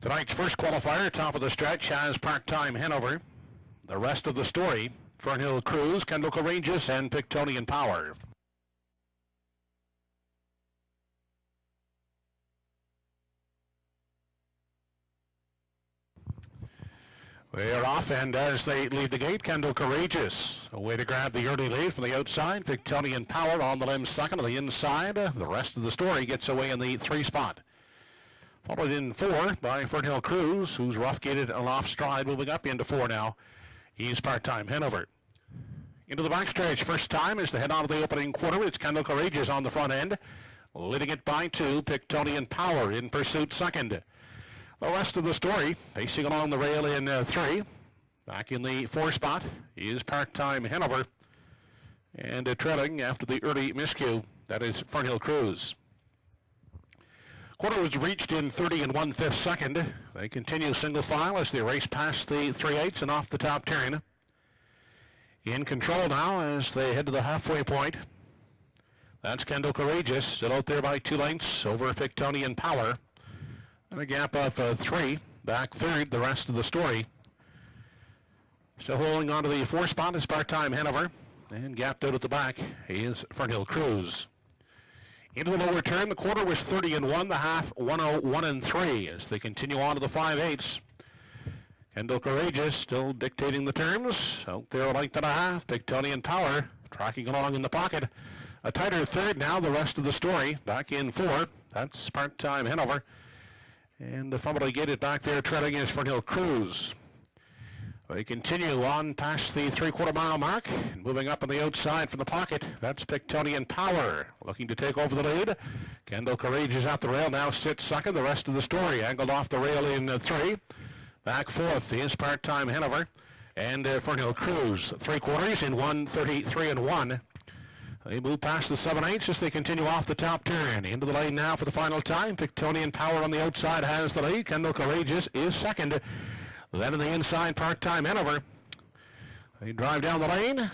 Tonight's first qualifier, top of the stretch, has part-time Hanover. The rest of the story, Fernhill Cruise, Kendall Courageous, and Pictonian Power. They are off, and as they leave the gate, Kendall Courageous, a way to grab the early lead from the outside. Pictonian Power on the limb second on the inside. The rest of the story gets away in the 3 spot. Followed in 4 by Fernhill Cruise, who's rough-gated and off stride, moving up into 4 now. He's part-time Hanover. Into the backstretch, first time as they head on to the opening quarter. It's Kendall Courageous on the front end, leading it by 2. Pictonian Power in pursuit second. The rest of the story, pacing along the rail in 3. Back in the 4 spot is part-time Hanover. And trailing after the early miscue, that is Fernhill Cruise. Quarter was reached in 30 1/5 second. They continue single file as they race past the 3/8 and off the top turn. In control now as they head to the halfway point. That's Kendall Courageous, still out there by 2 lengths over Pictonian Power. And a gap of 3, back third, the rest of the story. Still holding on to the 4 spot is part-time Hanover. And gapped out at the back is Fernhill Cruise. Into the lower turn, the quarter was 30 1, the half 101 3 as they continue on to the 5/8. Kendall Courageous still dictating the terms. Out there a length and a half. Pictonian Power tracking along in the pocket. A tighter third now, the rest of the story. Back in 4. That's part-time Hanover. And the fumbly gated back there trailing is Fernhill Cruise. They continue on past the 3/4 mile mark and moving up on the outside from the pocket. That's Pictonian Power looking to take over the lead. Kendall Courageous at the rail now sits second. The rest of the story angled off the rail in 3. Back 4th is part-time Hanover and Fernhill Cruise. 3/4 in 1:33 1. They move past the 7/8 as they continue off the top turn. Into the lane now for the final time. Pictonian Power on the outside has the lead. Kendall Courageous is second. Then in the inside, part-time Hanover. They drive down the lane.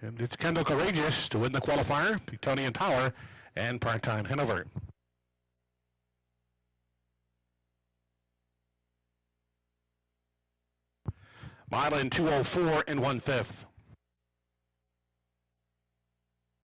And it's Kendall Courageous to win the qualifier. Pictonian Power and part-time Hanover. Mile in 2:04 1/5.